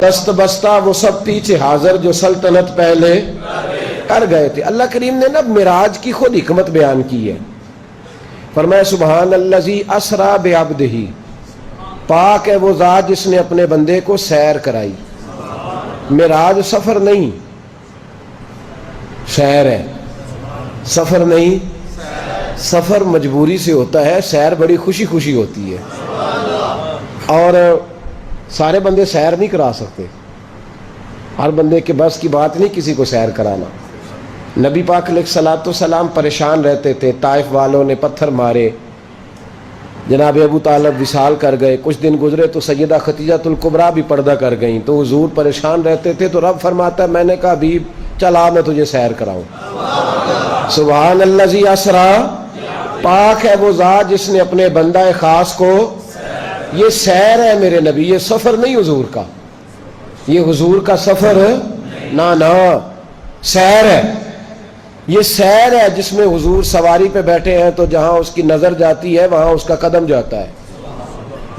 دست بستہ وہ سب پیچھے حاضر جو سلطنت پہلے کر گئے تھے۔ اللہ کریم نے نا معراج کی خود حکمت بیان کی ہے، فرمایا سبحان الذی اسریٰ بعبدہ، پاک ہے وہ ذات جس نے اپنے بندے کو سیر کرائی۔ معراج سفر نہیں، سیر ہے، سفر نہیں، سفر مجبوری سے ہوتا ہے، سیر بڑی خوشی خوشی ہوتی ہے، اور سارے بندے سیر نہیں کرا سکتے، ہر بندے کے بس کی بات نہیں کسی کو سیر کرانا۔ نبی پاک علیہ الصلوۃ والسلام پریشان رہتے تھے، طائف والوں نے پتھر مارے، جناب ابو طالب وصال کر گئے، کچھ دن گزرے تو سیدہ خدیجہ الکبریٰ بھی پردہ کر گئیں، تو حضور پریشان رہتے تھے، تو رب فرماتا ہے میں نے کہا حبیب چل آ میں تجھے سیر کراؤں۔ سبحان الذی اسریٰ، پاک ہے وہ ذات جس نے اپنے بندہ خاص کو، یہ سیر ہے میرے نبی، یہ سفر نہیں حضور کا، یہ حضور کا سفر نہ سیر ہے، یہ سیر ہے جس میں حضور سواری پہ بیٹھے ہیں تو جہاں اس کی نظر جاتی ہے وہاں اس کا قدم جاتا ہے،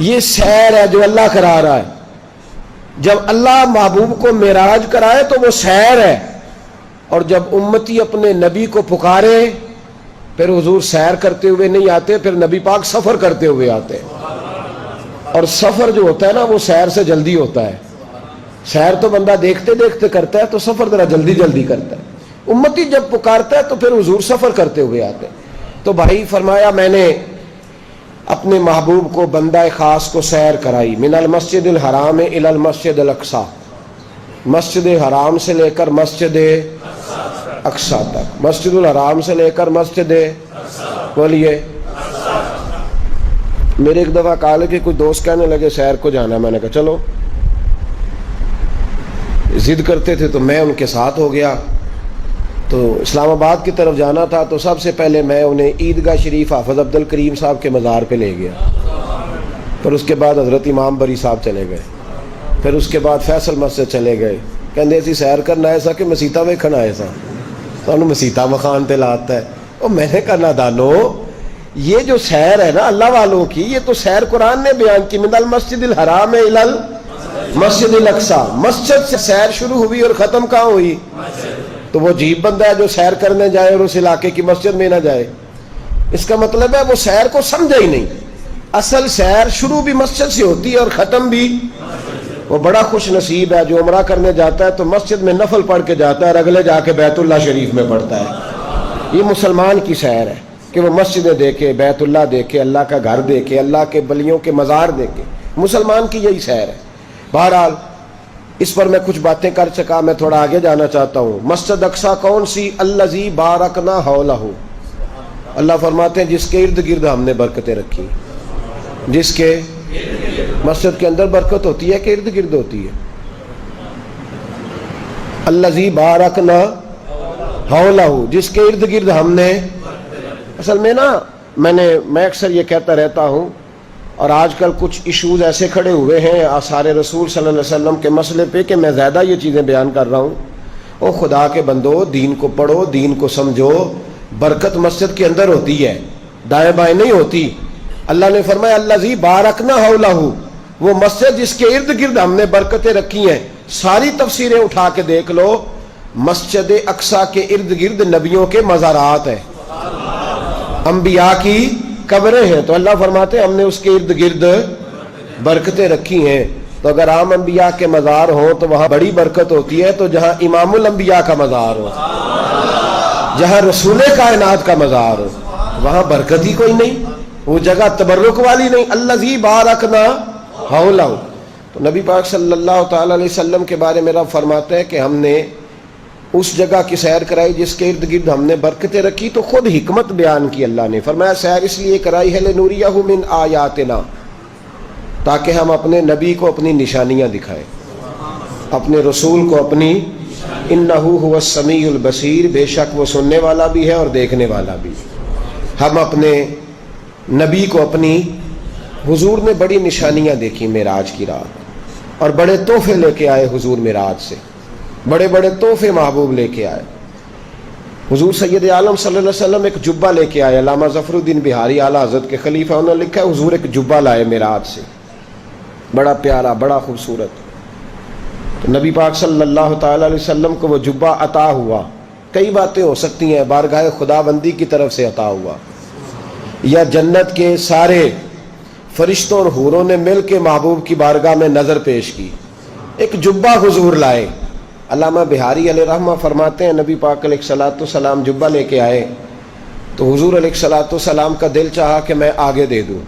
یہ سیر ہے جو اللہ کرا رہا ہے۔ جب اللہ محبوب کو معراج کرائے تو وہ سیر ہے، اور جب امتی اپنے نبی کو پکارے پھر حضور سیر کرتے ہوئے نہیں آتے، پھر نبی پاک سفر کرتے ہوئے آتے ہیں، اور سفر جو ہوتا ہے نا وہ سیر سے جلدی ہوتا ہے۔ سیر تو بندہ دیکھتے دیکھتے کرتا ہے، تو سفر ذرا جلدی جلدی کرتا ہے۔ امتی جب پکارتا ہے تو پھر حضور سفر کرتے ہوئے آتے ہیں۔ تو بھائی فرمایا میں نے اپنے محبوب کو بندہ خاص کو سیر کرائی، من المسجد الحرام الی المسجد الاقصی، مسجد حرام سے لے کر مسجد اقصی تک، مسجد الحرام سے لے کر مسجد، بولیے۔ میرے ایک دفعہ کہا کہ کوئی دوست کہنے لگے سیر کو جانا، میں نے کہا چلو، ضد کرتے تھے تو میں ان کے ساتھ ہو گیا۔ تو اسلام آباد کی طرف جانا تھا، تو سب سے پہلے میں انہیں عیدگاہ شریف حافظ عبد الکریم صاحب کے مزار پہ لے گیا، پھر اس کے بعد حضرت امام بری صاحب چلے گئے، پھر اس کے بعد فیصل مسجد چلے گئے، کہندے اسی سیر کرنا ایسا کہ مسیطہ ویکھنا ایسا، تو انہوں مسیطہ مخان تے لاتا ہے۔ اور میں نے کہا نادانو، یہ جو سیر ہے نا اللہ والوں کی، یہ تو سیر قرآن نے بیان کی، من المسجد الحرام الی المسجد الاقصی، مسجد سے سیر شروع ہوئی اور ختم کہاں ہوئی؟ تو وہ عجیب بندہ ہے جو سیر کرنے جائے اور اس علاقے کی مسجد میں نہ جائے، اس کا مطلب ہے وہ سیر کو سمجھا ہی نہیں۔ اصل سیر شروع بھی مسجد سے ہوتی ہے اور ختم بھی۔ وہ بڑا خوش نصیب ہے جو عمرہ کرنے جاتا ہے تو مسجد میں نفل پڑھ کے جاتا ہے اور اگلے جا کے بیت اللہ شریف میں پڑھتا ہے۔ یہ مسلمان کی سیر ہے کہ وہ مسجدیں دیکھے، بیت اللہ دیکھے، اللہ کا گھر دیکھے، اللہ کے ولیوں کے مزار دیکھے، مسلمان کی یہی سیر ہے۔ بہرحال اس پر میں کچھ باتیں کر چکا، میں تھوڑا آگے جانا چاہتا ہوں۔ مسجد اقصی کون سی؟ الذی بارکنا حولہ، اللہ فرماتے ہیں جس کے ارد گرد ہم نے برکتیں رکھی۔ جس کے مسجد کے اندر برکت ہوتی ہے کہ ارد گرد ہوتی ہے؟ الذی بارکنا حولہ، جس کے ارد گرد ہم نے۔ اصل میں نا میں اکثر یہ کہتا رہتا ہوں، اور آج کل کچھ ایشوز ایسے کھڑے ہوئے ہیں آثار رسول صلی اللہ علیہ وسلم کے مسئلے پہ کہ میں زیادہ یہ چیزیں بیان کر رہا ہوں۔ او خدا کے بندو، دین کو پڑھو، دین کو سمجھو، برکت مسجد کے اندر ہوتی ہے، دائیں بائیں نہیں ہوتی۔ اللہ نے فرمایا الذی بارکنا حولہ، وہ مسجد جس کے ارد گرد ہم نے برکتیں رکھی ہیں۔ ساری تفسیریں اٹھا کے دیکھ لو، مسجد اقصی کے ارد گرد نبیوں کے مزارات ہیں، انبیاء کی قبریں ہیں، تو اللہ فرماتے ہیں ہم نے اس کے ارد گرد برکتیں رکھی ہیں۔ تو اگر عام انبیاء کے مزار ہوں تو وہاں بڑی برکت ہوتی ہے، تو جہاں امام الانبیاء کا مزار ہو، جہاں رسول کائنات کا مزار ہو، وہاں برکت ہی کوئی نہیں، وہ جگہ تبرک والی نہیں۔ الذی بارکنا حولہ، تو نبی پاک صلی اللہ تعالی علیہ وسلم کے بارے میں رب فرماتے ہیں کہ ہم نے اس جگہ کی سیر کرائی جس کے ارد گرد ہم نے برکتیں رکھی۔ تو خود حکمت بیان کی اللہ نے، فرمایا سیر اس لیے کرائی ہے لنوریہ من آیاتنا، تاکہ ہم اپنے نبی کو اپنی نشانیاں دکھائیں، اپنے رسول کو اپنی، انہ هو السمیع البصیر، بے شک وہ سننے والا بھی ہے اور دیکھنے والا بھی۔ ہم اپنے نبی کو اپنی، حضور نے بڑی نشانیاں دیکھی معراج کی رات، اور بڑے تحفے لے کے آئے حضور معراج سے، بڑے بڑے تحفے محبوب لے کے آئے حضور۔ سید عالم صلی اللہ علیہ وسلم ایک جبہ لے کے آئے، علامہ ظفر الدین بہاری اعلیٰ حضرت کے خلیفہ، انہوں نے لکھا ہے حضور ایک جبہ لائے معراج سے، بڑا پیارا، بڑا خوبصورت۔ تو نبی پاک صلی اللہ تعالی علیہ وسلم کو وہ جبہ عطا ہوا. کئی باتیں ہو سکتی ہیں، بارگاہ خداوندی کی طرف سے عطا ہوا، یا جنت کے سارے فرشتوں اور حوروں نے مل کے محبوب کی بارگاہ میں نظر پیش کی، ایک جبہ حضور لائے. علامہ بہاری علیہ رحمہ فرماتے ہیں نبی پاک علیہ الصلوۃ والسلام جبہ لے کے آئے تو حضور علیہ الصلوۃ والسلام کا دل چاہا کہ میں آگے دے دوں.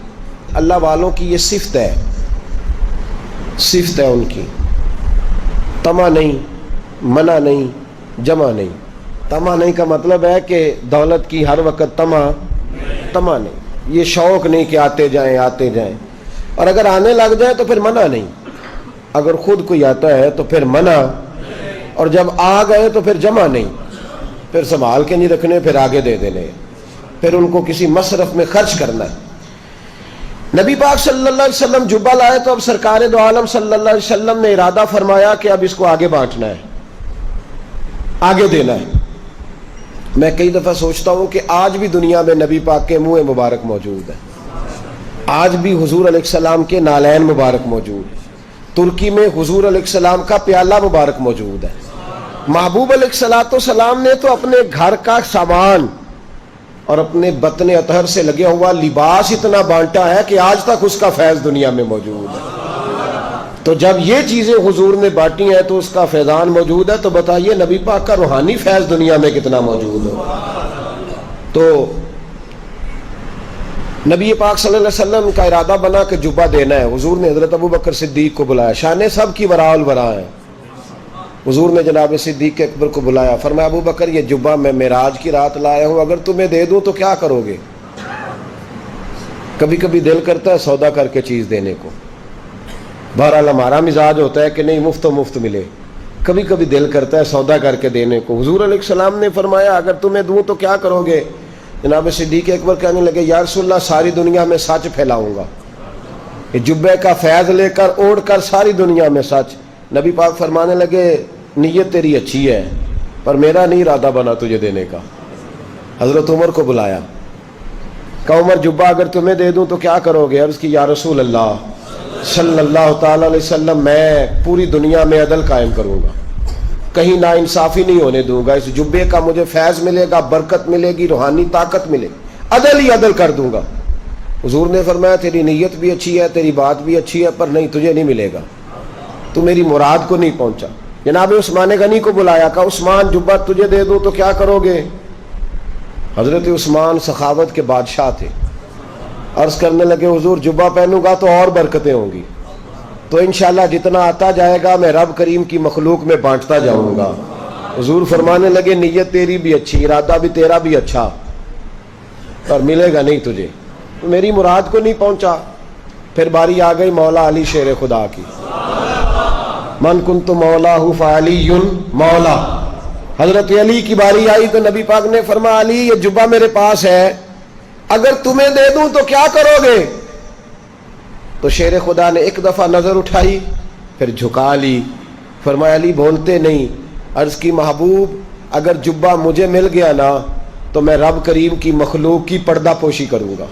اللہ والوں کی یہ صفت ہے ان کی، طمع نہیں، منع نہیں، جمع نہیں. طمع نہیں کا مطلب ہے کہ دولت کی ہر وقت طمع نہیں، یہ شوق نہیں کہ آتے جائیں، اور اگر آنے لگ جائے تو پھر منع نہیں. اگر خود کوئی آتا ہے تو پھر منع، اور جب آ گئے تو پھر جمع نہیں، پھر سنبھال کے نہیں رکھنے، پھر آگے دے دینے، پھر ان کو کسی مصرف میں خرچ کرنا ہے. نبی پاک صلی اللہ علیہ وسلم جبہ لائے تو اب سرکار دو عالم صلی اللہ علیہ وسلم نے ارادہ فرمایا کہ اب اس کو آگے بانٹنا ہے، آگے دینا ہے. میں کئی دفعہ سوچتا ہوں کہ آج بھی دنیا میں نبی پاک کے منہ مبارک موجود ہے، آج بھی حضور علیہ السلام کے نالین مبارک موجود ہے، ترکی میں حضور علیہ السلام کا پیالہ مبارک موجود ہے. محبوب علیہ الصلوۃ والسلام نے تو اپنے گھر کا سامان اور اپنے بطن اطہر سے لگے ہوا لباس اتنا بانٹا ہے کہ آج تک اس کا فیض دنیا میں موجود ہے. تو جب یہ چیزیں حضور نے بانٹی ہیں تو اس کا فیضان موجود ہے، تو بتائیے نبی پاک کا روحانی فیض دنیا میں کتنا موجود ہے. تو نبی پاک صلی اللہ علیہ وسلم کا ارادہ بنا کہ جبہ دینا ہے. حضور نے حضرت ابو بکر صدیق کو بلایا، شان سب کی وراء الورا ہے. حضور نے جناب صدیق اکبر کو بلایا، فرمایا ابو بکر یہ جبہ میں معراج کی رات لایا ہوں، اگر تمہیں دے دوں تو کیا کرو گے؟ کبھی کبھی دل کرتا ہے سودا کر کے چیز دینے کو، بہرحال ہمارا مزاج ہوتا ہے کہ نہیں مفت ملے، کبھی کبھی دل کرتا ہے سودا کر کے دینے کو. حضور علیہ السلام نے فرمایا اگر تمہیں دوں تو کیا کرو گے؟ جناب صدیق اکبر کہنے لگے یا رسول اللہ ساری دنیا میں سچ پھیلاؤں گا، یہ جبے کا فیض لے کر اوڑھ کر ساری دنیا میں سچ. نبی پاک فرمانے لگے نیت تیری اچھی ہے پر میرا نہیں ارادہ بنا تجھے دینے کا. حضرت عمر کو بلایا، کہ عمر جبہ اگر تمہیں دے دوں تو کیا کرو گے؟ عرض کی یا رسول اللہ صلی اللہ تعالی علیہ وسلم میں پوری دنیا میں عدل قائم کروں گا، کہیں نا انصافی نہیں ہونے دوں گا. اس جبے کا مجھے فیض ملے گا، برکت ملے گی، روحانی طاقت ملے گی، عدل ہی عدل کر دوں گا. حضور نے فرمایا تیری نیت بھی اچھی ہے، تیری بات بھی اچھی ہے، پر نہیں تجھے نہیں ملے گا، تو میری مراد کو نہیں پہنچا. جناب عثمان غنی کو بلایا، کہا عثمان جبہ تجھے دے دوں تو کیا کرو گے؟ حضرت عثمان سخاوت کے بادشاہ تھے، عرض کرنے لگے حضور جبہ پہنوں گا تو اور برکتیں ہوں گی، تو انشاءاللہ جتنا آتا جائے گا میں رب کریم کی مخلوق میں بانٹتا جاؤں گا. حضور فرمانے لگے نیت تیری بھی اچھی، ارادہ بھی تیرا بھی اچھا، پر ملے گا نہیں تجھے، میری مراد کو نہیں پہنچا. پھر باری آ گئی مولا علی شیر خدا کی، من کنت مولا فعلی مولا. حضرت علی کی باری آئی تو نبی پاک نے فرمایا علی یہ جبہ میرے پاس ہے، اگر تمہیں دے دوں تو کیا کرو گے؟ تو شیر خدا نے ایک دفعہ نظر اٹھائی پھر جھکا لی، فرمایا علی بولتے نہیں. عرض کی محبوب اگر جبہ مجھے مل گیا نا تو میں رب کریم کی مخلوق کی پردہ پوشی کروں گا،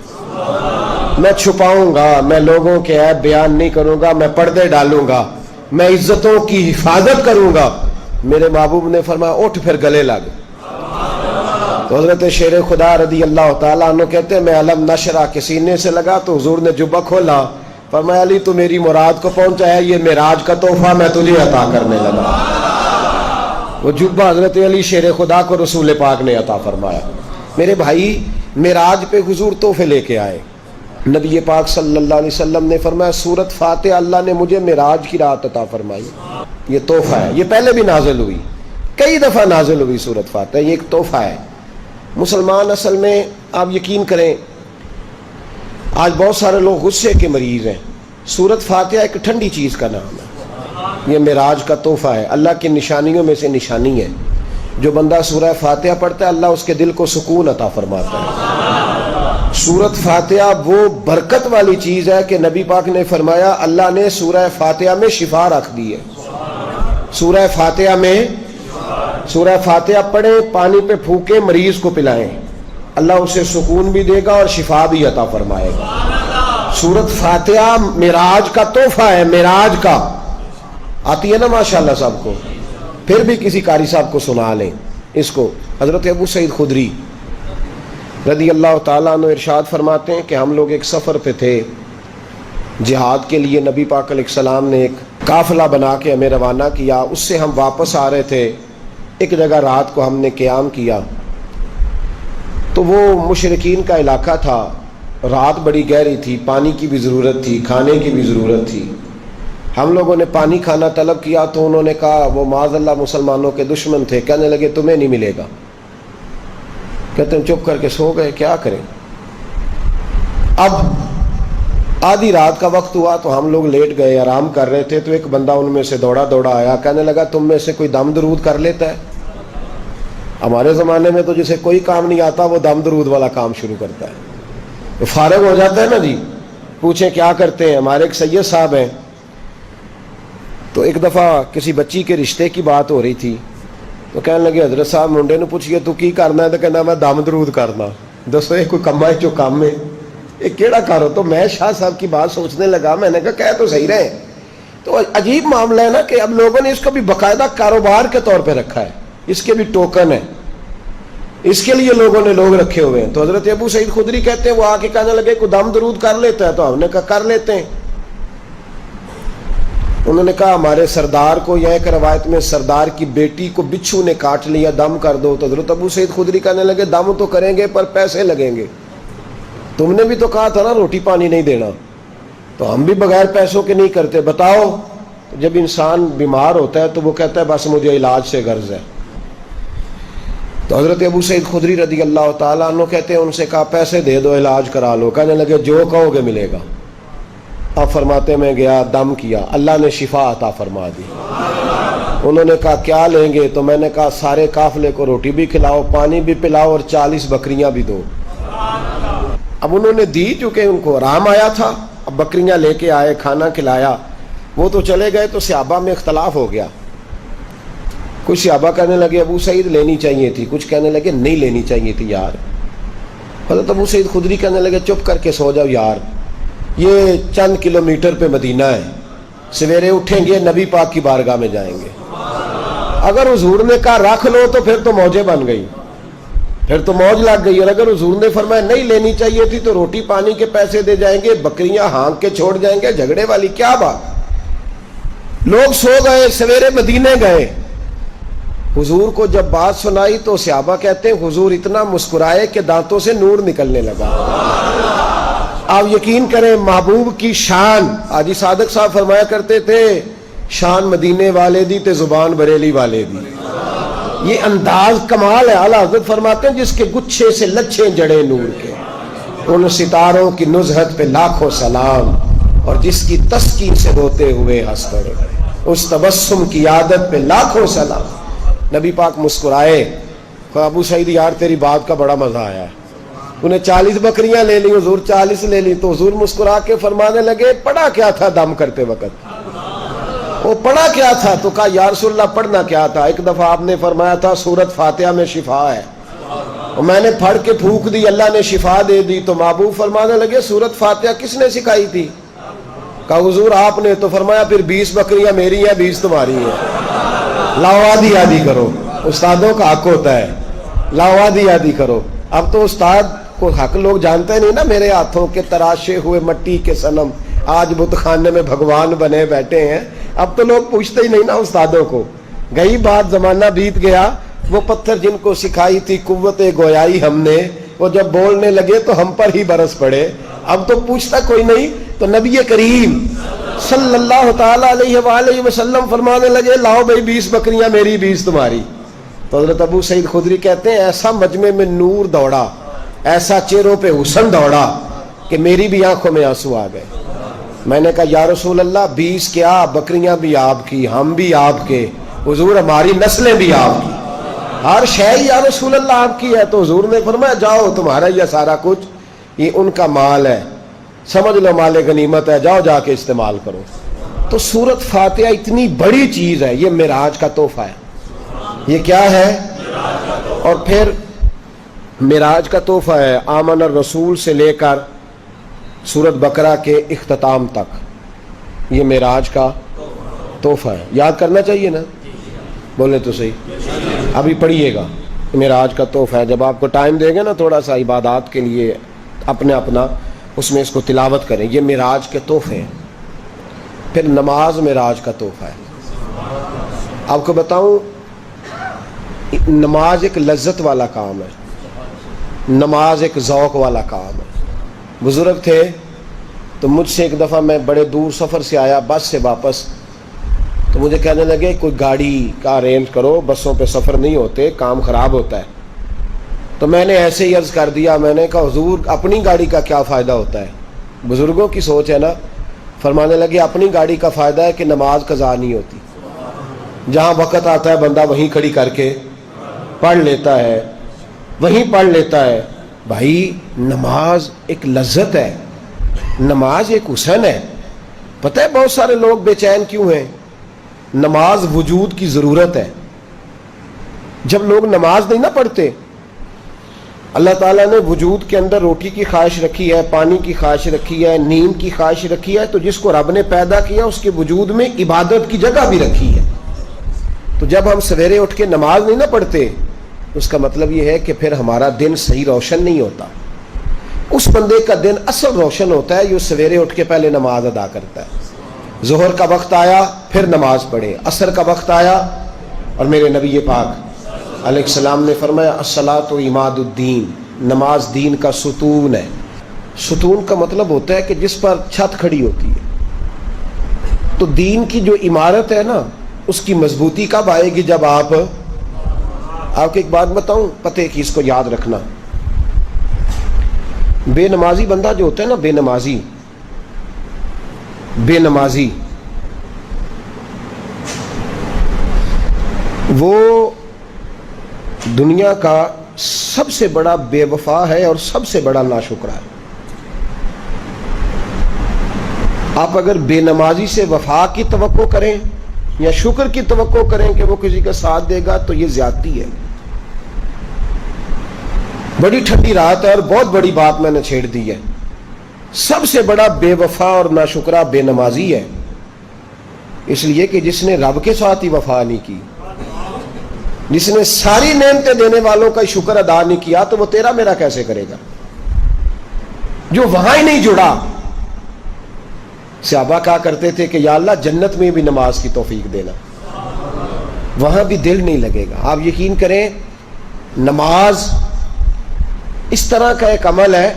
میں چھپاؤں گا، میں لوگوں کے عیب بیان نہیں کروں گا، میں پردے ڈالوں گا، میں عزتوں کی حفاظت کروں گا. میرے محبوب نے فرمایا اٹھ پھر گلے لگ. تو حضرت شیر خدا رضی اللہ تعالیٰ عنہ کہتے ہیں میں علم نشرہ کے سینے سے لگا تو حضور نے جبہ کھولا، فرمایا علی تو میری مراد کو پہنچا ہے، یہ معراج کا تحفہ میں تجھے عطا کرنے لگا. وہ جبہ حضرت علی شیر خدا کو رسول پاک نے عطا فرمایا. میرے بھائی معراج پہ حضور تحفے لے کے آئے. نبی پاک صلی اللہ علیہ وسلم نے فرمایا سورت فاتحہ اللہ نے مجھے معراج کی رات عطا فرمائی، یہ تحفہ ہے. یہ پہلے بھی نازل ہوئی، کئی دفعہ نازل ہوئی سورت فاتحہ، یہ ایک تحفہ ہے. مسلمان اصل میں آپ یقین کریں آج بہت سارے لوگ غصے کے مریض ہیں. سورت فاتحہ ایک ٹھنڈی چیز کا نام ہے، یہ معراج کا تحفہ ہے، اللہ کی نشانیوں میں سے نشانی ہے. جو بندہ سورہ فاتحہ پڑھتا ہے اللہ اس کے دل کو سکون عطا فرماتا ہے. سورت فاتحہ وہ برکت والی چیز ہے کہ نبی پاک نے فرمایا اللہ نے سورہ فاتحہ میں شفا رکھ دی ہے. سورہ فاتحہ میں سورہ فاتحہ پڑھیں، پانی پہ پھونکیں، مریض کو پلائیں، اللہ اسے سکون بھی دے گا اور شفا بھی عطا فرمائے گا. سورت فاتحہ معراج کا تحفہ ہے، معراج کا. آتی ہے نا ماشاءاللہ سب کو؟ پھر بھی کسی قاری صاحب کو سنا لیں اس کو۔ حضرت ابو سعید خدری رضی اللہ تعالیٰ عنہ ارشاد فرماتے ہیں کہ ہم لوگ ایک سفر پہ تھے جہاد کے لیے، نبی پاک علیہ السلام نے ایک قافلہ بنا کے ہمیں روانہ کیا، اس سے ہم واپس آ رہے تھے، ایک جگہ رات کو ہم نے قیام کیا، تو وہ مشرکین کا علاقہ تھا، رات بڑی گہری تھی، پانی کی بھی ضرورت تھی، کھانے کی بھی ضرورت تھی۔ ہم لوگوں نے پانی کھانا طلب کیا تو انہوں نے کہا، وہ معاذ اللہ مسلمانوں کے دشمن تھے، کہنے لگے تمہیں نہیں ملے گا۔ کہتے ہیں چپ کر کے سو گئے، کیا کریں۔ اب آدھی رات کا وقت ہوا تو ہم لوگ لیٹ گئے، آرام کر رہے تھے، تو ایک بندہ ان میں سے دوڑا دوڑا آیا، کہنے لگا تم میں سے کوئی دم درود کر لیتا ہے؟ ہمارے زمانے میں تو جسے کوئی کام نہیں آتا وہ دم درود والا کام شروع کرتا ہے، تو فارغ ہو جاتا ہے نا جی، پوچھیں کیا کرتے ہیں۔ ہمارے ایک سید صاحب ہیں، تو ایک دفعہ کسی بچی کے رشتے کی بات ہو رہی تھی، تو کہنے لگے حضرت صاحب منڈے نے پوچھئے تو کی کرنا ہے، تو کہنا میں دم درود کرنا۔ دسو یہ کوئی کما ہے جو کام ہے، یہ کیڑا کارو؟ تو میں شاہ صاحب کی بات سوچنے لگا، میں نے کہا کہہ تو صحیح رہے، تو عجیب معاملہ ہے نا کہ اب لوگوں نے اس کو بھی باقاعدہ کاروبار کے طور پہ رکھا ہے، اس کے بھی ٹوکن ہے، اس کے لیے لوگوں نے لوگ رکھے ہوئے ہیں۔ تو حضرت ابو سعید خدری کہتے ہیں وہ آ کے کہنے لگے کوئی دم درود کر لیتا ہے؟ تو ہم نے کہا کر لیتے ہیں۔ انہوں نے کہا ہمارے سردار کو، یا ایک روایت میں سردار کی بیٹی کو بچھو نے کاٹ لیا، دم کر دو۔ تو حضرت ابو سعید خدری کہنے لگے دم تو کریں گے پر پیسے لگیں گے، تم نے بھی تو کہا تھا نا روٹی پانی نہیں دینا، تو ہم بھی بغیر پیسوں کے نہیں کرتے، بتاؤ۔ جب انسان بیمار ہوتا ہے تو وہ کہتا ہے بس مجھے علاج سے غرض ہے۔ تو حضرت ابو سعید خدری رضی اللہ تعالیٰ عنہ کہتے ہیں ان سے کہا پیسے دے دو علاج کرا لو، کہنے لگے جو کہو گے ملے گا۔ اب فرماتے میں گیا، دم کیا، اللہ نے شفا عطا فرما دی۔ انہوں نے کہا کیا لیں گے؟ تو میں نے کہا سارے قافلے کو روٹی بھی کھلاؤ، پانی بھی پلاؤ اور 40 بکریاں بھی دو۔ اب انہوں نے دی، چونکہ ان کو آرام آیا تھا، اب بکریاں لے کے آئے، کھانا کھلایا، وہ تو چلے گئے، تو صحابہ میں اختلاف ہو گیا۔ کچھ صحابہ کہنے لگے ابو سعید لینی چاہیے تھی، کچھ کہنے لگے نہیں لینی چاہیے تھی یار۔ حضرت ابو سعید خدری کہنے لگے چپ کر کے سو جاؤ یار، یہ چند کلومیٹر پہ مدینہ ہے، سویرے اٹھیں گے نبی پاک کی بارگاہ میں جائیں گے، اگر حضور نے کہا رکھ لو تو پھر تو موجیں بن گئی، پھر تو موج لگ گئی، اور اگر حضور نے فرمایا نہیں لینی چاہیے تھی تو روٹی پانی کے پیسے دے جائیں گے، بکریاں ہانک کے چھوڑ جائیں گے، جھگڑے والی کیا بات۔ لوگ سو گئے، سویرے مدینے گئے، حضور کو جب بات سنائی تو صحابہ کہتے ہیں حضور اتنا مسکرائے کہ دانتوں سے نور نکلنے لگا۔ آپ یقین کریں محبوب کی شان، حاجی صادق صاحب فرمایا کرتے تھے شان مدینے والے دی تے زبان بریلی والے دی، یہ انداز کمال ہے۔ اعلیٰ حضرت فرماتے ہیں جس کے گچھے سے لچھے جڑے نور کے، ان ستاروں کی نزہت پہ لاکھوں سلام، اور جس کی تسکین سے روتے ہوئے ہنس پڑے، اس تبسم کی عادت پہ لاکھوں سلام۔ نبی پاک مسکرائے، ابو سعید یار تیری بات کا بڑا مزہ آیا ہے، انہیں 40 بکریاں لے لی، حضور 40 لے لی، تو حضور مسکرا کے فرمانے لگے پڑھا کیا تھا دم کرتے وقت؟ وہ پڑھا کیا تھا؟ تو کہا یا رسول اللہ پڑھنا کیا تھا؟ ایک دفعہ آپ نے فرمایا تھا سورت فاتحہ میں شفا ہے، اور میں نے پڑھ کے پھونک دی، اللہ نے شفا دے دی۔ تو محبوب فرمانے لگے سورت فاتحہ کس نے سکھائی تھی؟ کہا حضور آپ نے۔ تو فرمایا پھر 20 بکریاں میری ہیں، 20 تمہاری ہیں، لاؤ آدھی آدھی کرو، استادوں کا حق ہوتا ہے، لاؤ آدھی آدھی کرو۔ اب تو استاد کو حق لوگ جانتے نہیں نا، میرے ہاتھوں کے تراشے ہوئے مٹی کے صنم آج بت خانے میں بھگوان بنے بیٹھے ہیں، اب تو لوگ پوچھتے ہی نہیں نا استادوں کو۔ گئی بات، زمانہ بیت گیا، وہ پتھر جن کو سکھائی تھی قوت گویائی ہم نے، وہ جب بولنے لگے تو ہم پر ہی برس پڑے، اب تو پوچھتا کوئی نہیں۔ تو نبی کریم صلی اللہ تعالی علیہ وآلہ وسلم فرمانے لگے لاؤ بھائی 20 بکریاں میری، 20 تمہاری۔ تو حضرت ابو سعید خدری کہتے ہیں ایسا مجمع میں نور دوڑا، ایسا چہروں پہ حسن دوڑا کہ میری بھی آنکھوں میں آنسو آ گئے۔ میں نے کہا یا رسول اللہ 20 کیا، بکریاں بھی آپ کی، ہم بھی آپ کے، حضور ہماری نسلیں بھی آپ کی، ہر شے یا رسول اللہ آپ کی ہے۔ تو حضور نے فرمایا جاؤ تمہارا یہ سارا کچھ، یہ ان کا مال ہے، سمجھ لو مال غنیمت ہے، جاؤ جا کے استعمال کرو۔ تو سورت فاتحہ اتنی بڑی چیز ہے، یہ معراج کا تحفہ ہے۔ یہ کیا ہے؟ اور پھر معراج کا تحفہ ہے، آمن الرسول سے لے کر سورت بقرہ کے اختتام تک، یہ معراج کا تحفہ ہے. یاد کرنا چاہیے نا, بولے تو صحیح. ابھی پڑھیے گا معراج کا تحفہ ہے. جب آپ کو ٹائم دیں گے نا تھوڑا سا عبادات کے لیے اپنا اس میں اس کو تلاوت کریں. یہ معراج کے تحفے ہیں. پھر نماز معراج کا تحفہ ہے. آپ کو بتاؤں, نماز ایک لذت والا کام ہے, نماز ایک ذوق والا کام ہے. بزرگ تھے تو مجھ سے ایک دفعہ میں بڑے دور سفر سے آیا بس سے واپس, تو مجھے کہنے لگے کوئی گاڑی کا ارینج کرو, بسوں پہ سفر نہیں ہوتے, کام خراب ہوتا ہے. تو میں نے ایسے ہی عرض کر دیا, میں نے کہا حضور اپنی گاڑی کا کیا فائدہ ہوتا ہے. بزرگوں کی سوچ ہے نا. فرمانے لگے اپنی گاڑی کا فائدہ ہے کہ نماز قضا نہیں ہوتی. جہاں وقت آتا ہے بندہ وہیں کھڑی کر کے پڑھ لیتا ہے, وہیں پڑھ لیتا ہے. بھائی نماز ایک لذت ہے, نماز ایک حسن ہے. پتہ ہے بہت سارے لوگ بے چین کیوں ہیں؟ نماز وجود کی ضرورت ہے. جب لوگ نماز نہیں نہ پڑھتے, اللہ تعالیٰ نے وجود کے اندر روٹی کی خواہش رکھی ہے, پانی کی خواہش رکھی ہے, نیند کی خواہش رکھی ہے, تو جس کو رب نے پیدا کیا اس کے وجود میں عبادت کی جگہ بھی رکھی ہے. تو جب ہم سویرے اٹھ کے نماز نہیں نہ پڑھتے, اس کا مطلب یہ ہے کہ پھر ہمارا دن صحیح روشن نہیں ہوتا. اس بندے کا دن اصل روشن ہوتا ہے جو سویرے اٹھ کے پہلے نماز ادا کرتا ہے. ظہر کا وقت آیا پھر نماز پڑھے, عصر کا وقت آیا, اور میرے نبی پاک علیہ السلام نے فرمایا الصلاۃ عماد الدین, نماز دین کا ستون ہے. ستون کا مطلب ہوتا ہے کہ جس پر چھت کھڑی ہوتی ہے. تو دین کی جو عمارت ہے نا, اس کی مضبوطی کب آئے گی؟ جب آپ کو ایک بات بتاؤں پتے کی, اس کو یاد رکھنا. بے نمازی بندہ جو ہوتا ہے نا, بے نمازی وہ دنیا کا سب سے بڑا بے وفا ہے اور سب سے بڑا ناشکرا ہے. آپ اگر بے نمازی سے وفا کی توقع کریں یا شکر کی توقع کریں کہ وہ کسی کا ساتھ دے گا, تو یہ زیادتی ہے. بڑی ٹھنڈی رات ہے اور بہت بڑی بات میں نے چھیڑ دی ہے. سب سے بڑا بے وفا اور ناشکرا بے نمازی ہے, اس لیے کہ جس نے رب کے ساتھ ہی وفا نہیں کی, جس نے ساری نعمتیں دینے والوں کا شکر ادا نہیں کیا, تو وہ تیرا میرا کیسے کرے گا؟ جو وہاں ہی نہیں جڑا. صحابہ کہا کرتے تھے کہ یا اللہ جنت میں بھی نماز کی توفیق دینا, وہاں بھی دل نہیں لگے گا. آپ یقین کریں نماز اس طرح کا ایک عمل ہے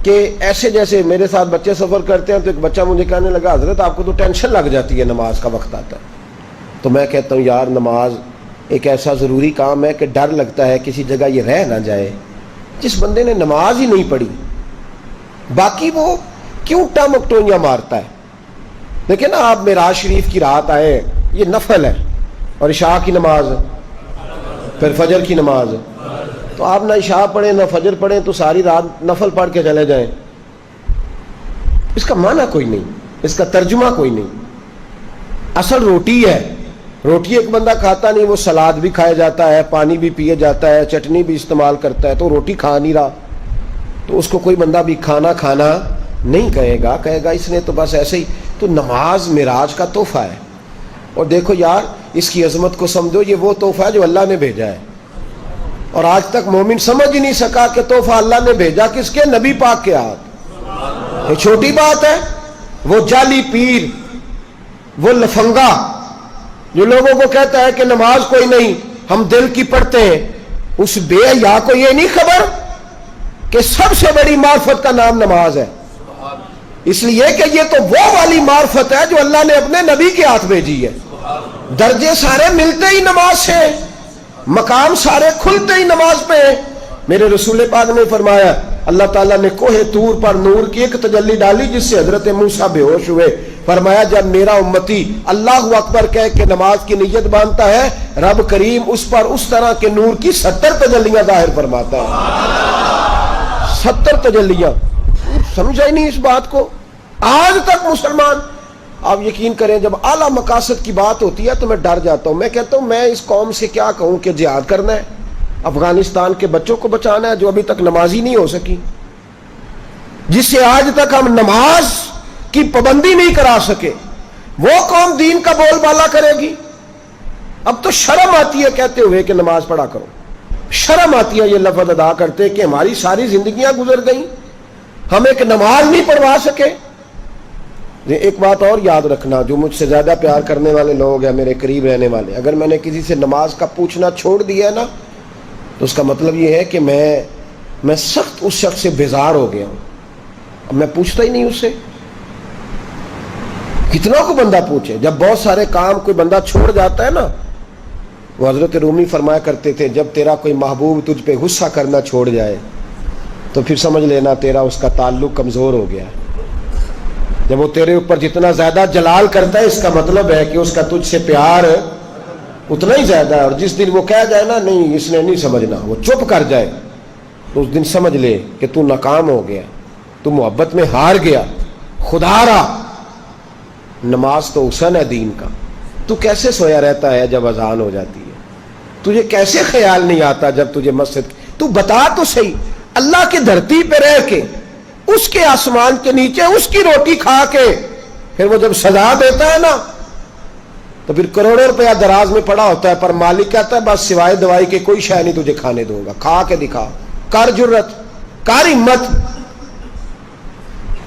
کہ ایسے جیسے میرے ساتھ بچے سفر کرتے ہیں, تو ایک بچہ مجھے کہنے لگا حضرت آپ کو تو ٹینشن لگ جاتی ہے نماز کا وقت آتا ہے. تو میں کہتا ہوں یار نماز ایک ایسا ضروری کام ہے کہ ڈر لگتا ہے کسی جگہ یہ رہ نہ جائے. جس بندے نے نماز ہی نہیں پڑھی, باقی وہ کیوں ٹامکٹوئیاں مارتا ہے؟ دیکھیں نا آپ معراج شریف کی رات آئے, یہ نفل ہے, اور عشاء کی نماز, پھر فجر کی نماز. تو آپ نہ عشاء پڑھیں نہ فجر پڑھیں, تو ساری رات نفل پڑھ کے چلے جائیں. اس کا معنی کوئی نہیں, اس کا ترجمہ کوئی نہیں. اصل روٹی ہے, روٹی ایک بندہ کھاتا نہیں, وہ سلاد بھی کھایا جاتا ہے, پانی بھی پیے جاتا ہے, چٹنی بھی استعمال کرتا ہے, تو روٹی کھا نہیں رہا. تو اس کو کوئی بندہ بھی کھانا نہیں کہے گا, کہے گا اس نے تو بس ایسے ہی. تو نماز معراج کا تحفہ ہے. اور دیکھو یار اس کی عظمت کو سمجھو, یہ وہ تحفہ ہے جو اللہ نے بھیجا ہے, اور آج تک مومن سمجھ ہی نہیں سکا کہ تحفہ اللہ نے بھیجا کس کے؟ نبی پاک کے ہاتھ. یہ چھوٹی بات ہے. وہ جعلی پیر, وہ لفنگا جو لوگوں کو کہتا ہے کہ نماز کوئی نہیں, ہم دل کی پڑھتے ہیں, اس بے حیا کو یہ نہیں خبر کہ سب سے بڑی معرفت کا نام نماز ہے. اس لیے کہ یہ تو وہ والی معرفت ہے جو اللہ نے اپنے نبی کے ہاتھ بھیجی ہے. درجے سارے ملتے ہی نماز سے, مقام سارے کھلتے ہی نماز پہ. میرے رسول پاک نے فرمایا اللہ تعالیٰ نے کوہ طور پر نور کی ایک تجلی ڈالی جس سے حضرت موسیٰ بے ہوش ہوئے. فرمایا جب میرا امتی اللہ اکبر کہہ کے نماز کی نیت باندھتا ہے, رب کریم اس پر اس طرح کے نور کی 70 تجلیاں ظاہر فرماتا ہے. 70 تجلیاں. سمجھا ہی نہیں اس بات کو آج تک مسلمان. آپ یقین کریں جب اعلیٰ مقاصد کی بات ہوتی ہے تو میں ڈر جاتا ہوں. میں کہتا ہوں میں اس قوم سے کیا کہوں کہ جہاد کرنا ہے, افغانستان کے بچوں کو بچانا ہے جو ابھی تک نمازی نہیں ہو سکی, جس سے آج تک ہم نماز کی پابندی نہیں کرا سکے. وہ قوم دین کا بول بالا کرے گی؟ اب تو شرم آتی ہے کہتے ہوئے کہ نماز پڑھا کرو، شرم آتی ہے یہ لفظ ادا کرتے کہ ہماری ساری زندگیاں گزر گئیں، ہم ایک نماز نہیں پڑھوا سکے۔ ایک بات اور یاد رکھنا، جو مجھ سے زیادہ پیار کرنے والے لوگ ہیں، میرے قریب رہنے والے، اگر میں نے کسی سے نماز کا پوچھنا چھوڑ دیا نا تو اس کا مطلب یہ ہے کہ میں سخت اس شخص سے بیزار ہو گیا ہوں، اب میں پوچھتا ہی نہیں اس سے۔ کتنا کو بندہ پوچھے، جب بہت سارے کام کوئی بندہ چھوڑ جاتا ہے نا، وہ حضرت رومی فرمایا کرتے تھے جب تیرا کوئی محبوب تجھ پہ غصہ کرنا چھوڑ جائے تو پھر سمجھ لینا تیرا اس کا تعلق کمزور ہو گیا ہے۔ جب وہ تیرے اوپر جتنا زیادہ جلال کرتا ہے اس کا مطلب ہے کہ اس کا تجھ سے پیار اتنا ہی زیادہ ہے، اور جس دن وہ کہہ جائے نا نہیں اس نے نہیں سمجھنا، وہ چپ کر جائے، تو اس دن سمجھ لے کہ تو ناکام ہو گیا، تو محبت میں ہار گیا، خدا را۔ نماز تو حسن ہے دین کا۔ تو کیسے سویا رہتا ہے جب اذان ہو جاتی ہے؟ تجھے کیسے خیال نہیں آتا جب تجھے مسجد؟ تو بتا تو صحیح، اللہ کی دھرتی پہ رہ کے، اس کے آسمان کے نیچے اس کی روٹی کھا کے، پھر وہ جب سزا دیتا ہے نا تو پھر کروڑوں روپیہ دراز میں پڑا ہوتا ہے، پر مالک کہتا ہے بس سوائے دوائی کے کوئی شے نہیں تجھے کھانے دوں گا، کھا کے دکھا، کر جرت، کر ہمت۔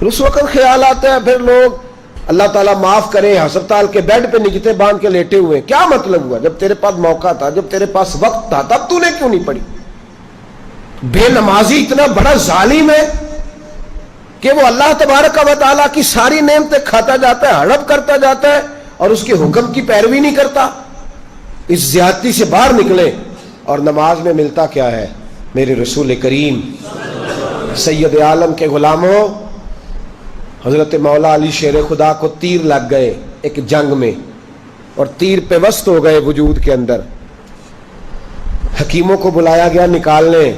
اس وقت خیال آتا ہے پھر لوگ اللہ تعالیٰ معاف کرے ہسپتال کے بیڈ پہ نجتے باندھ کے لیٹے ہوئے، کیا مطلب ہوا؟ جب تیرے پاس موقع تھا، جب تیرے پاس وقت تھا، تب تو نے کیوں نہیں پڑھی؟ بے نمازی اتنا بڑا ظالم ہے کہ وہ اللہ تبارک و تعالیٰ کی ساری نعمتیں کھاتا جاتا ہے، ہڑپ کرتا جاتا ہے، اور اس کے حکم کی پیروی نہیں کرتا۔ اس زیادتی سے باہر نکلے، اور نماز میں ملتا کیا ہے؟ میرے رسول کریم سید عالم کے غلاموں، حضرت مولا علی شیر خدا کو تیر لگ گئے ایک جنگ میں، اور تیر پیوست ہو گئے وجود کے اندر۔ حکیموں کو بلایا گیا نکالنے،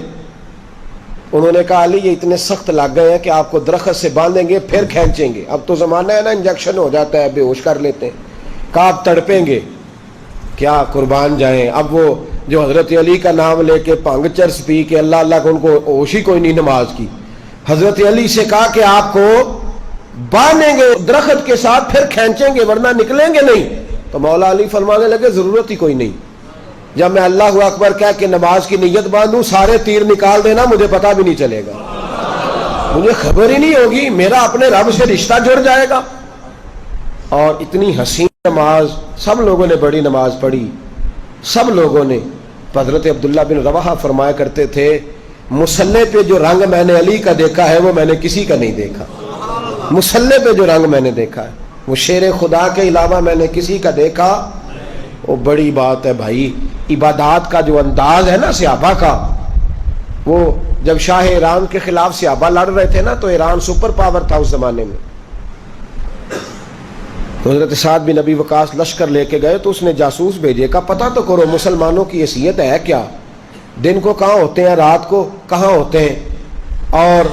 انہوں نے کہا علی یہ اتنے سخت لگ گئے ہیں کہ آپ کو درخت سے باندھیں گے پھر کھینچیں گے، اب تو زمانہ ہے نا انجیکشن ہو جاتا ہے، بے ہوش کر لیتے ہیں، کہا آپ تڑپیں گے کیا، قربان جائیں۔ اب وہ جو حضرت علی کا نام لے کے بھنگ چرس پی کے اللہ اللہ کو، ان کو ہوش ہی کوئی نہیں نماز کی، حضرت علی سے کہا کہ آپ کو باندھیں گے درخت کے ساتھ پھر کھینچیں گے ورنہ نکلیں گے نہیں۔ تو مولا علی فرمانے لگے ضرورت ہی کوئی نہیں، جب میں اللہ اکبر کہہ کے نماز کی نیت باندھوں سارے تیر نکال دینا، مجھے پتہ بھی نہیں چلے گا، مجھے خبر ہی نہیں ہوگی، میرا اپنے رب سے رشتہ جڑ جائے گا۔ اور اتنی حسین نماز، سب لوگوں نے بڑی نماز پڑھی، سب لوگوں نے۔ حضرت عبداللہ بن رواحہ فرمایا کرتے تھے مصلی پہ جو رنگ میں نے علی کا دیکھا ہے وہ میں نے کسی کا نہیں دیکھا، مصلی پہ جو رنگ میں نے دیکھا ہے وہ شیر خدا کے علاوہ میں نے کسی کا دیکھا، وہ بڑی بات ہے بھائی۔ عبادات کا جو انداز ہے نا صحابہ کا، وہ جب شاہ ایران کے خلاف صحابہ لڑ رہے تھے نا تو ایران سپر پاور تھا اس زمانے میں، تو حضرت سعد بن ابی وقاص لشکر لے کے گئے تو اس نے جاسوس بھیجے، کا پتہ تو کرو مسلمانوں کی حیثیت ہے کیا، دن کو کہاں ہوتے ہیں، رات کو کہاں ہوتے ہیں، اور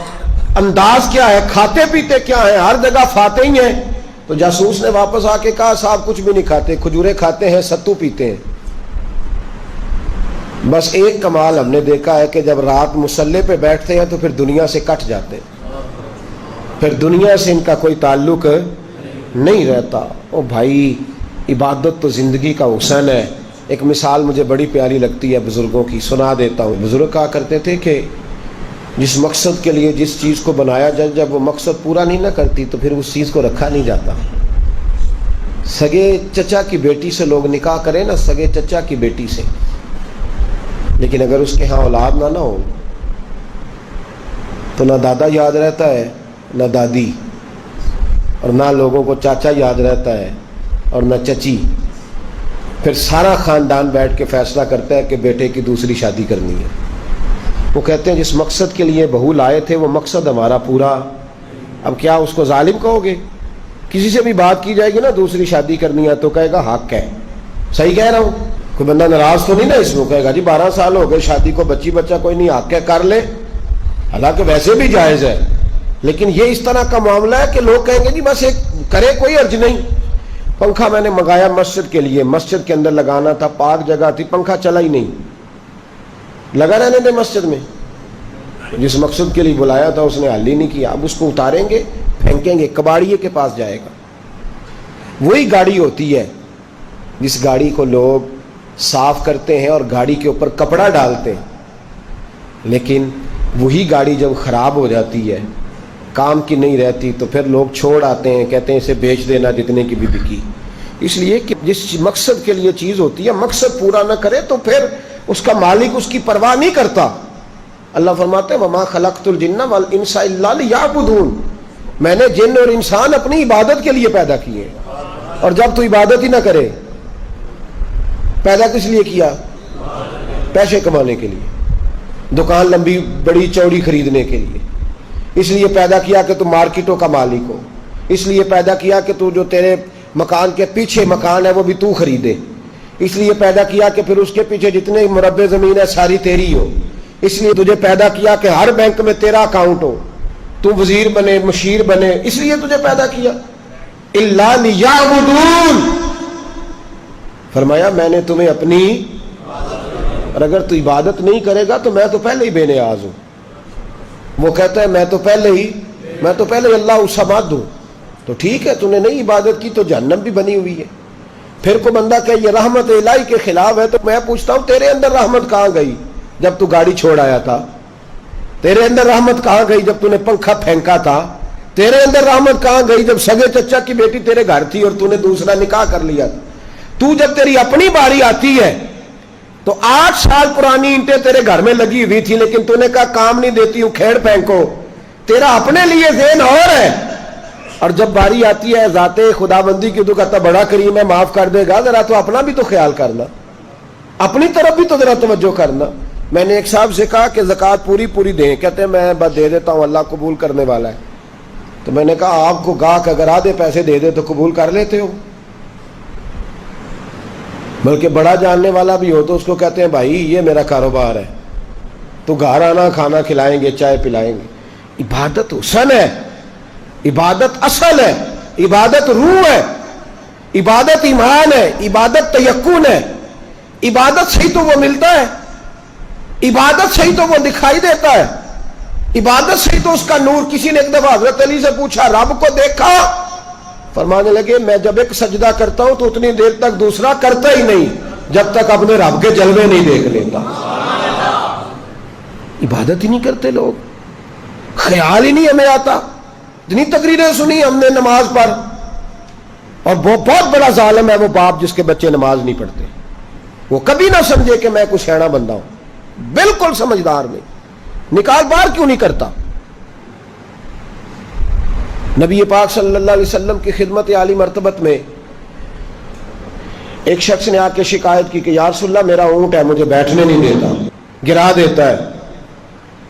انداز کیا ہے، کھاتے پیتے کیا ہیں، ہر جگہ فاتح ہی ہیں۔ تو جاسوس نے واپس آ کے کہا صاحب کچھ بھی نہیں کھاتے، کھجورے کھاتے ہیں، ستو پیتے ہیں، بس ایک کمال ہم نے دیکھا ہے کہ جب رات مصلی پہ بیٹھتے ہیں تو پھر دنیا سے کٹ جاتے ہیں، پھر دنیا سے ان کا کوئی تعلق نہیں رہتا۔ او بھائی عبادت تو زندگی کا حسن ہے۔ ایک مثال مجھے بڑی پیاری لگتی ہے بزرگوں کی، سنا دیتا ہوں۔ بزرگ کہا کرتے تھے کہ جس مقصد کے لیے جس چیز کو بنایا جائے، جب وہ مقصد پورا نہیں نہ کرتی تو پھر اس چیز کو رکھا نہیں جاتا۔ سگے چچا کی بیٹی سے لوگ نکاح کریں نا، سگے چچا کی بیٹی سے، لیکن اگر اس کے ہاں اولاد نہ ہو تو نہ دادا یاد رہتا ہے نہ دادی، اور نہ لوگوں کو چاچا یاد رہتا ہے اور نہ چچی، پھر سارا خاندان بیٹھ کے فیصلہ کرتا ہے کہ بیٹے کی دوسری شادی کرنی ہے۔ وہ کہتے ہیں جس مقصد کے لیے بہو لائے تھے وہ مقصد ہمارا پورا، اب کیا اس کو ظالم کہو گے؟ کسی سے بھی بات کی جائے گی نا دوسری شادی کرنی ہے تو کہے گا حق ہے، صحیح کہہ رہا ہوں، کوئی بندہ ناراض تو نہیں نا اس میں، کہے گا جی 12 سال ہو گئے شادی کو، بچی بچہ کوئی نہیں، حق ہے کر لے، حالانکہ ویسے بھی جائز ہے، لیکن یہ اس طرح کا معاملہ ہے کہ لوگ کہیں گے جی بس ایک کرے کوئی حرج نہیں۔ پنکھا میں نے منگایا مسجد کے لیے، مسجد کے اندر لگانا تھا، پاک جگہ تھی، پنکھا چلا ہی نہیں، لگا رہنے دے مسجد میں، جس مقصد کے لیے بلایا تھا اس نے حل ہی نہیں کیا، اب اس کو اتاریں گے پھینکیں گے، کباڑیے کے پاس جائے گا۔ وہی گاڑی ہوتی ہے جس گاڑی کو لوگ صاف کرتے ہیں اور گاڑی کے اوپر کپڑا ڈالتے ہیں، لیکن وہی گاڑی جب خراب ہو جاتی ہے، کام کی نہیں رہتی، تو پھر لوگ چھوڑ آتے ہیں، کہتے ہیں اسے بیچ دینا جتنے کی بھی بکی۔ اس لیے کہ جس مقصد کے لیے چیز ہوتی ہے مقصد پورا نہ کرے تو پھر اس کا مالک اس کی پرواہ نہیں کرتا۔ اللہ فرماتے ہیں وَمَا خَلَقْتُ الْجِنَّ وَالْإِنسَ إِلَّا لِيَعْبُدُونَ، میں نے جن اور انسان اپنی عبادت کے لیے پیدا کیے، اور جب تو عبادت ہی نہ کرے، پیدا کس لیے کیا؟ پیسے کمانے کے لیے، دکان لمبی بڑی چوڑی خریدنے کے لیے، اس لیے پیدا کیا کہ تو مارکیٹوں کا مالک ہو، اس لیے پیدا کیا کہ تو جو تیرے مکان کے پیچھے مکان ہے وہ بھی تو خریدے، اس لیے پیدا کیا کہ پھر اس کے پیچھے جتنے مربع زمین ہے ساری تیری ہو، اس لیے تجھے پیدا کیا کہ ہر بینک میں تیرا اکاؤنٹ ہو، تو وزیر بنے، مشیر بنے، اس لیے تجھے پیدا کیا۔ اِلَّا لِيَعْبُدُونَ، فرمایا میں نے تمہیں اپنی، اور اگر تو عبادت نہیں کرے گا تو میں تو پہلے ہی بے نیاز ہوں۔ وہ کہتا ہے میں تو پہلے ہی اللہ الصمد ہوں، تو ٹھیک ہے، تو نے نہیں عبادت کی تو جہنم بھی بنی ہوئی ہے۔ پھر کو بندہ کہ یہ رحمت الہی کے خلاف ہے، تو میں پوچھتا ہوں تیرے اندر رحمت کہاں گئی جب تو گاڑی چھوڑ آیا تھا؟ تیرے اندر رحمت کہاں گئی جب تو نے پنکھا پھینکا تھا؟ تیرے اندر رحمت کہاں گئی جب سگے چچا کی بیٹی تیرے گھر تھی اور تو نے دوسرا نکاح کر لیا تھا؟ تو جب تیری اپنی باری آتی ہے تو 8 سال پرانی اینٹیں تیرے گھر میں لگی ہوئی تھی، لیکن تو نے کہا کام نہیں دیتی ہوں، کھیڑ پھینکو، تیرا اپنے لیے ذہن اور ہے، اور جب باری آتی ہے ذات خدا بندی کی تو کہتا بڑا کریم ہے معاف کر دے گا، ذرا تو اپنا بھی تو خیال کرنا، اپنی طرف بھی تو ذرا توجہ کرنا۔ میں نے ایک صاحب سے کہا کہ زکوٰۃ پوری دیں، کہتے ہیں میں بس دے دیتا ہوں اللہ قبول کرنے والا ہے۔ تو میں نے کہا آپ کو گاہک اگر آدھے پیسے دے دے تو قبول کر لیتے ہو؟ بلکہ بڑا جاننے والا بھی ہو تو اس کو کہتے ہیں بھائی یہ میرا کاروبار ہے، تو گھر آنا کھانا کھلائیں گے، چائے پلائیں گے۔ عبادت حسن ہے، عبادت اصل ہے، عبادت روح ہے، عبادت ایمان ہے، عبادت تیقن ہے، عبادت سے ہی تو وہ ملتا ہے، عبادت سے ہی تو وہ دکھائی دیتا ہے، عبادت سے ہی تو اس کا نور۔ کسی نے ایک دفعہ حضرت علی سے پوچھا رب کو دیکھا؟ فرمانے لگے میں جب ایک سجدہ کرتا ہوں تو اتنی دیر تک دوسرا کرتا ہی نہیں جب تک اپنے رب کے جلوے نہیں دیکھ لیتا۔ عبادت ہی نہیں کرتے لوگ، خیال ہی نہیں ہمیں آتا۔ اتنی تقریریں سنی ہم نے نماز پر، اور وہ بہت بڑا ظالم ہے وہ باپ جس کے بچے نماز نہیں پڑھتے، وہ کبھی نہ سمجھے کہ میں کوئی شینا بندہ ہوں، بالکل سمجھدار نہیں، نکال بار کیوں نہیں کرتا۔ نبی پاک صلی اللہ علیہ وسلم کی خدمت عالی مرتبت میں ایک شخص نے آ کے شکایت کی کہ یا رسول اللہ میرا اونٹ ہے مجھے بیٹھنے نہیں دیتا، گرا دیتا ہے۔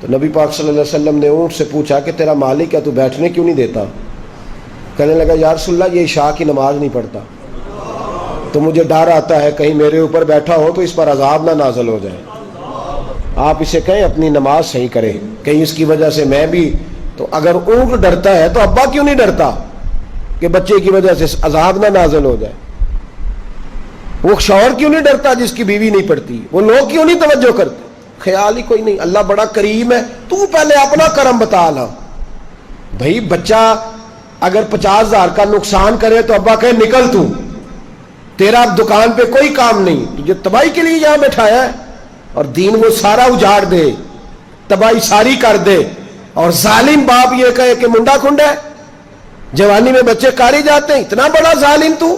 تو نبی پاک صلی اللہ علیہ وسلم نے اونٹ سے پوچھا کہ تیرا مالک ہے تو بیٹھنے کیوں نہیں دیتا؟ کہنے لگا یا رسول اللہ یہ عشاء کی نماز نہیں پڑھتا، تو مجھے ڈر آتا ہے کہیں میرے اوپر بیٹھا ہو تو اس پر عذاب نہ نازل ہو جائے، آپ اسے کہیں اپنی نماز صحیح کرے، کہیں اس کی وجہ سے میں بھی۔ تو اگر اونٹ ڈرتا ہے تو ابا کیوں نہیں ڈرتا کہ بچے کی وجہ سے عذاب نہ نازل ہو جائے؟ وہ شوہر کیوں نہیں ڈرتا جس کی بیوی نہیں پڑتی؟ وہ لوگ کیوں نہیں توجہ کرتے؟ خیال ہی کوئی نہیں۔ اللہ بڑا کریم ہے، تو پہلے اپنا کرم بتا لا۔ بھائی بچہ اگر 50,000 کا نقصان کرے تو ابا کہے نکل تو، تیرا دکان پہ کوئی کام نہیں، تجھے تباہی کے لیے یہاں بٹھایا ہے، اور دین وہ سارا اجاڑ دے، تباہی ساری کر دے، اور ظالم باپ یہ کہے کہ منڈا کھنڈا ہے، جوانی میں بچے کاری جاتے ہیں، اتنا بڑا ظالم تو،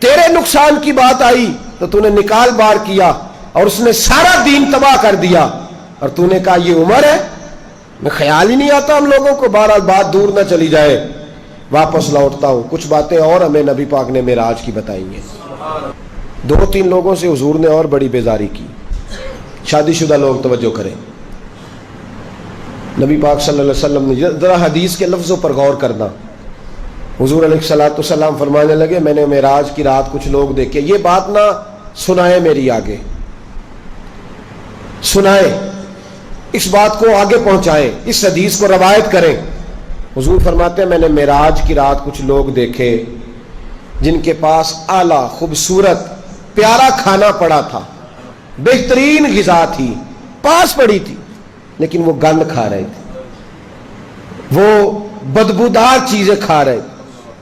تیرے نقصان کی بات آئی تو تو نے نکال بار کیا اور اس نے سارا دین تباہ کر دیا، اور تو نے کہا یہ عمر ہے۔ میں خیال ہی نہیں آتا ہم لوگوں کو، بہرحال بات دور نہ چلی جائے، واپس لوٹتا ہوں۔ کچھ باتیں اور ہمیں نبی پاک نے معراج کی بتائی ہیں۔ 2-3 لوگوں سے حضور نے اور بڑی بیزاری کی، شادی شدہ لوگ توجہ کریں۔ نبی پاک صلی اللہ علیہ وسلم نے ذرا حدیث کے لفظوں پر غور کرنا۔ حضور علیہ الصلوۃ والسلام فرمانے لگے میں نے معراج کی رات کچھ لوگ دیکھے، یہ بات نہ سنائے میری آگے، سنائے اس بات کو آگے پہنچائیں، اس حدیث کو روایت کریں۔ حضور فرماتے ہیں میں نے معراج کی رات کچھ لوگ دیکھے جن کے پاس اعلیٰ خوبصورت پیارا کھانا پڑا تھا، بہترین غذا تھی، پاس پڑی تھی، لیکن وہ گند کھا رہے تھے، وہ بدبودار چیزیں کھا رہے تھے،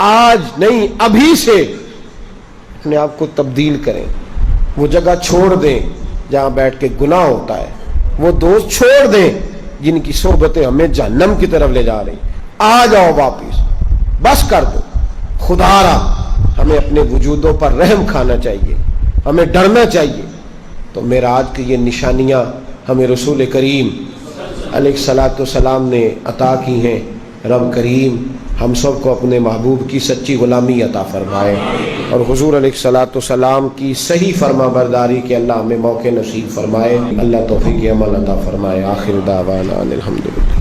آج نہیں ابھی سے اپنے آپ کو تبدیل کریں، وہ جگہ چھوڑ دیں جہاں بیٹھ کے گناہ ہوتا ہے، وہ دوست چھوڑ دیں جن کی صحبتیں ہمیں جہنم کی طرف لے جا رہی، آ جاؤ واپس، بس کر دو۔ خدا را ہمیں اپنے وجودوں پر رحم کھانا چاہیے، ہمیں ڈرنا چاہیے۔ تو معراج کی یہ نشانیاں ہمیں رسول کریم علیہ الصلاۃ والسلام نے عطا کی ہیں۔ رب کریم ہم سب کو اپنے محبوب کی سچی غلامی عطا فرمائے، اور حضور علیہ الصلاۃ والسلام کی صحیح فرما برداری کے اللہ ہمیں موقع نصیب فرمائے۔ اللہ توفیق عمل عطا فرمائے۔ آخر دعوانا ان الحمدللہ۔